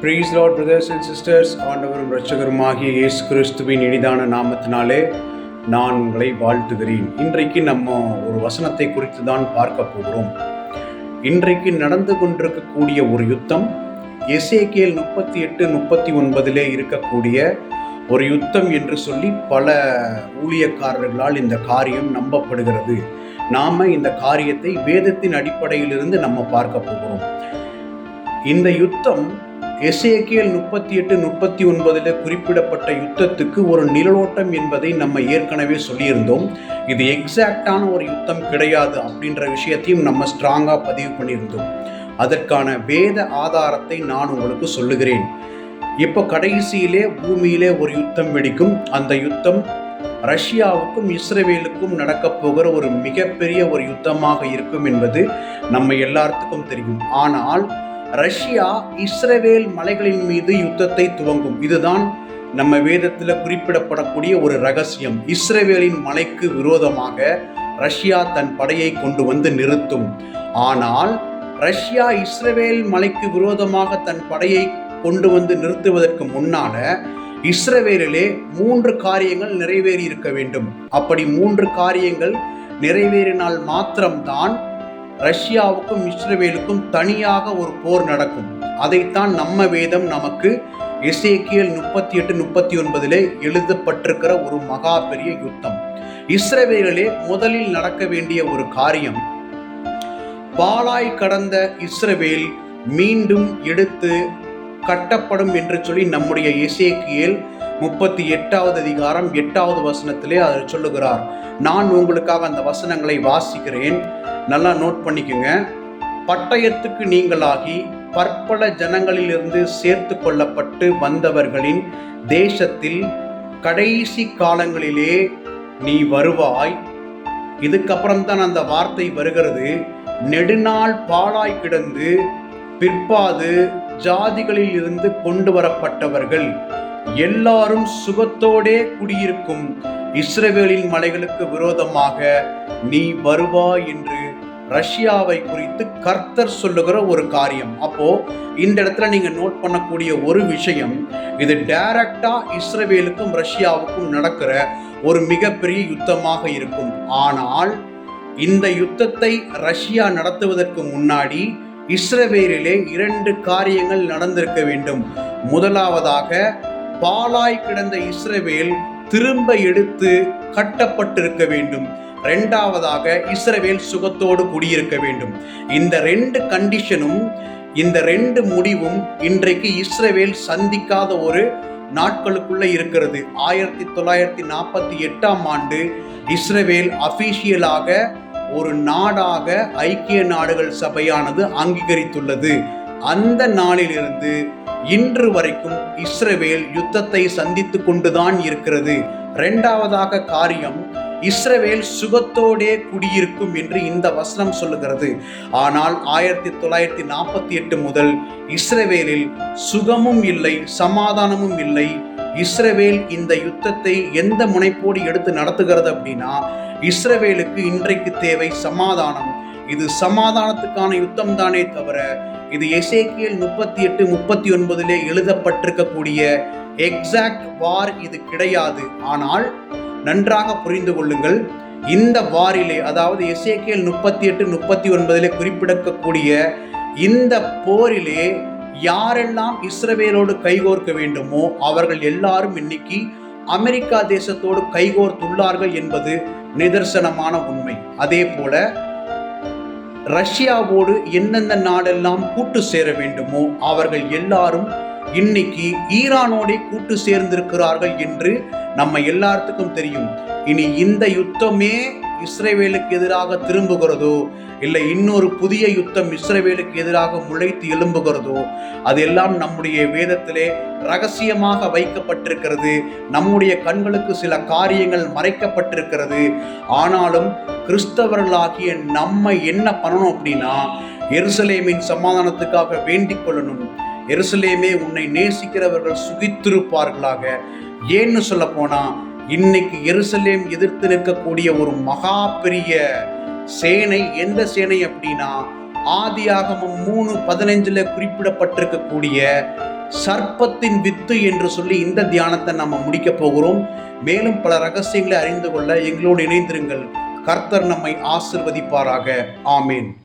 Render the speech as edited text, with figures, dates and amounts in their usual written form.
Praise Lord, brothers and sisters. ஆண்டவரும் இரட்சகருமாகிய இயேசு கிறிஸ்துவின் இனிதான நாமத்தினாலே நான் உங்களை வாழ்த்துகிறேன். இன்றைக்கு நம்ம ஒரு வசனத்தை குறித்து தான் பார்க்க போகிறோம். இன்றைக்கு நடந்து கொண்டிருக்கக்கூடிய ஒரு யுத்தம் எசேக்கியேல் 38-39 இருக்கக்கூடிய ஒரு யுத்தம் என்று சொல்லி பல ஊழியக்காரர்களால் இந்த காரியம் நம்பப்படுகிறது. நாம இந்த காரியத்தை வேதத்தின் அடிப்படையிலிருந்து நம்ம பார்க்க போகிறோம். இந்த யுத்தம் எசேக்கியேல் 38-39 குறிப்பிடப்பட்ட யுத்தத்துக்கு ஒரு நிழலோட்டம் என்பதை நம்ம ஏற்கனவே சொல்லியிருந்தோம். இது எக்ஸாக்டான ஒரு யுத்தம் கிடையாது அப்படின்ற விஷயத்தையும் நம்ம ஸ்ட்ராங்கா பதிவு பண்ணியிருந்தோம். அதற்கான வேத ஆதாரத்தை நான் உங்களுக்கு சொல்லுகிறேன். இப்போ கடைசியிலே பூமியிலே ஒரு யுத்தம் வெடிக்கும். அந்த யுத்தம் ரஷ்யாவுக்கும் இஸ்ரவேலுக்கும் நடக்கப் போகிற ஒரு மிகப்பெரிய ஒரு யுத்தமாக இருக்கும் என்பது நம்ம எல்லாத்துக்கும் தெரியும். ஆனால் ரஷ்யா இஸ்ரவேல் மலைகளின் மீது யுத்தத்தை துவங்கும். இதுதான் நம்ம வேதத்தில் குறிப்பிடப்படக்கூடிய ஒரு ரகசியம். இஸ்ரவேலின் மலைக்கு விரோதமாக ரஷ்யா தன் படையை கொண்டு வந்து நிறுத்தும். ஆனால் ரஷ்யா இஸ்ரவேல் மலைக்கு விரோதமாக தன் படையை கொண்டு வந்து நிறுத்துவதற்கு முன்னால இஸ்ரவேலிலே 3 காரியங்கள் நிறைவேறி இருக்க வேண்டும். அப்படி 3 காரியங்கள் நிறைவேறினால் மாத்திரம்தான் ரஷ்யாவுக்கும் இஸ்ரவேலுக்கும் தனியாக ஒரு போர் நடக்கும். அதைத்தான் நம்ம வேதம் நமக்கு எசேக்கியேல் 38-39 எழுதப்பட்டிருக்கிற ஒரு மகா பெரிய யுத்தம். இஸ்ரவேலிலே முதலில் நடக்க வேண்டிய ஒரு காரியம், பாழாய் கடந்த இஸ்ரவேல் மீண்டும் எடுத்து கட்டப்படும் என்று சொல்லி நம்முடைய எசேக்கியேல் 38வது அதிகாரம் 8வது வசனத்திலே அதை சொல்லுகிறார். நான் உங்களுக்காக அந்த வசனங்களை வாசிக்கிறேன், நல்லா நோட் பண்ணிக்கோங்க. பட்டயத்துக்கு நீங்களாகி பற்பல ஜனங்களிலிருந்து சேர்த்து கொள்ளப்பட்டு வந்தவர்களின் தேசத்தில் கடைசி காலங்களிலே நீ வருவாய். இதுக்கப்புறம் தான் அந்த வார்த்தை வருகிறது. நெடுநாள் பாழாய் கிடந்து பிற்பாது ஜாதிகளில் இருந்து கொண்டு வரப்பட்டவர்கள் எல்லாரும் சுகத்தோடே குடியிருக்கும் இஸ்ரவேலின் மலைகளுக்கு விரோதமாக நீ வருவாய் என்று ரஷ்யாவை குறித்து கர்த்தர் சொல்லுகிற ஒரு காரியம். அப்போ இந்த இடத்துல நீங்க நோட் பண்ணக்கூடிய ஒரு விஷயம், இது டைரக்டா இஸ்ரவேலுக்கும் ரஷ்யாவுக்கும் நடக்கிற ஒரு மிகப்பெரிய யுத்தமாக இருக்கும். ஆனால் இந்த யுத்தத்தை ரஷ்யா நடத்துவதற்கு முன்னாடி இஸ்ரவேலிலே 2 காரியங்கள் நடந்திருக்க வேண்டும். முதலாவதாக, பாழாய் கிடந்த இஸ்ரவேல் திரும்ப எடுத்து கட்டப்பட்டிருக்க வேண்டும். 2வதாக, இஸ்ரவேல் சுகத்தோடு குடியிருக்க வேண்டும். இந்த 2 கண்டிஷனும், இந்த 2 முடிவும் இன்றைக்கு இஸ்ரவேல் சந்திக்காத ஒரு நாட்களுக்குள்ள இருக்கிறது. 1948ஆம் ஆண்டு இஸ்ரவேல் அபிஷியலாக ஒரு நாடாக ஐக்கிய நாடுகள் சபையானது அங்கீகரித்துள்ளது. அந்த நாளிலிருந்து இன்று வரைக்கும் இஸ்ரவேல் யுத்தத்தை சந்தித்து கொண்டுதான் இருக்கிறது. 2வதாக காரியம், இஸ்ரவேல் சுகத்தோடே குடியிருக்கும் என்று இந்த வசனம் சொல்லுகிறது. ஆனால் 1948 முதல் இஸ்ரவேலில் சுகமும் இல்லை, சமாதானமும் இல்லை. இஸ்ரவேல் இந்த யுத்தத்தை எந்த முனைப்போடு எடுத்து நடத்துகிறது அப்படின்னா, இஸ்ரவேலுக்கு இன்றைக்கு தேவை சமாதானம். இது சமாதானத்துக்கான யுத்தம் தானே தவிர இது எசேக்கியேல் 38-39 எழுதப்பட்டிருக்கக்கூடிய எக்ஸாக்ட் வார் இது கிடையாது. ஆனால் நன்றாக புரிந்து கொள்ளுங்கள், இந்த வாரிலே, அதாவது எசேக்கியேல் 38-39 குறிப்பிடக்கூடிய இந்த போரிலே யாரெல்லாம் இஸ்ரவேலோடு கைகோர்க்க வேண்டுமோ அவர்கள் எல்லாரும் இன்னைக்கு அமெரிக்கா தேசத்தோடு கைகோர்த்துள்ளார்கள் என்பது நிதர்சனமான உண்மை. அதே போல ரஷ்யாவோடு எந்தெந்த நாடெல்லாம் கூட்டு சேர வேண்டுமோ அவர்கள் எல்லாரும் இன்னைக்கு ஈரானோட கூட்டு சேர்ந்திருக்கிறார்கள் என்று நம்ம எல்லாத்துக்கும் தெரியும். இனி இந்த யுத்தமே இஸ்ரவேலுக்கு எதிராக திரும்புகிறதோ, இல்லை இன்னொரு புதிய யுத்தம் இஸ்ரவேலுக்கு எதிராக முளைத்து எழும்புகிறதோ, அதெல்லாம் நம்முடைய வேதத்திலே ரகசியமாக வைக்கப்பட்டிருக்கிறது. நம்முடைய கண்களுக்கு சில காரியங்கள் மறைக்கப்பட்டிருக்கிறது. ஆனாலும் கிறிஸ்தவர்களாகிய நம்ம என்ன பண்ணணும் அப்படின்னா, எருசலேமின் சமாதானத்துக்காக வேண்டிக் கொள்ளணும். எருசலேமே, உன்னை நேசிக்கிறவர்கள் சுகித்திருப்பார்களாக. ஏன்னு சொல்ல போனா, இன்னைக்கு எருசலேம் எதிர்த்து நிற்கக்கூடிய ஒரு மகா பெரிய சேனை, எந்த சேனை அப்படின்னா, ஆதியாகமம் 3:15 குறிப்பிடப்பட்டிருக்கக்கூடிய சர்ப்பத்தின் வித்து என்று சொல்லி இந்த தியானத்தை நம்ம முடிக்க போகிறோம். மேலும் பல ரகசியங்களை அறிந்து கொள்ள எங்களோடு இணைந்திருங்கள். கர்த்தர் நம்மை ஆசிர்வதிப்பாராக. ஆமேன்.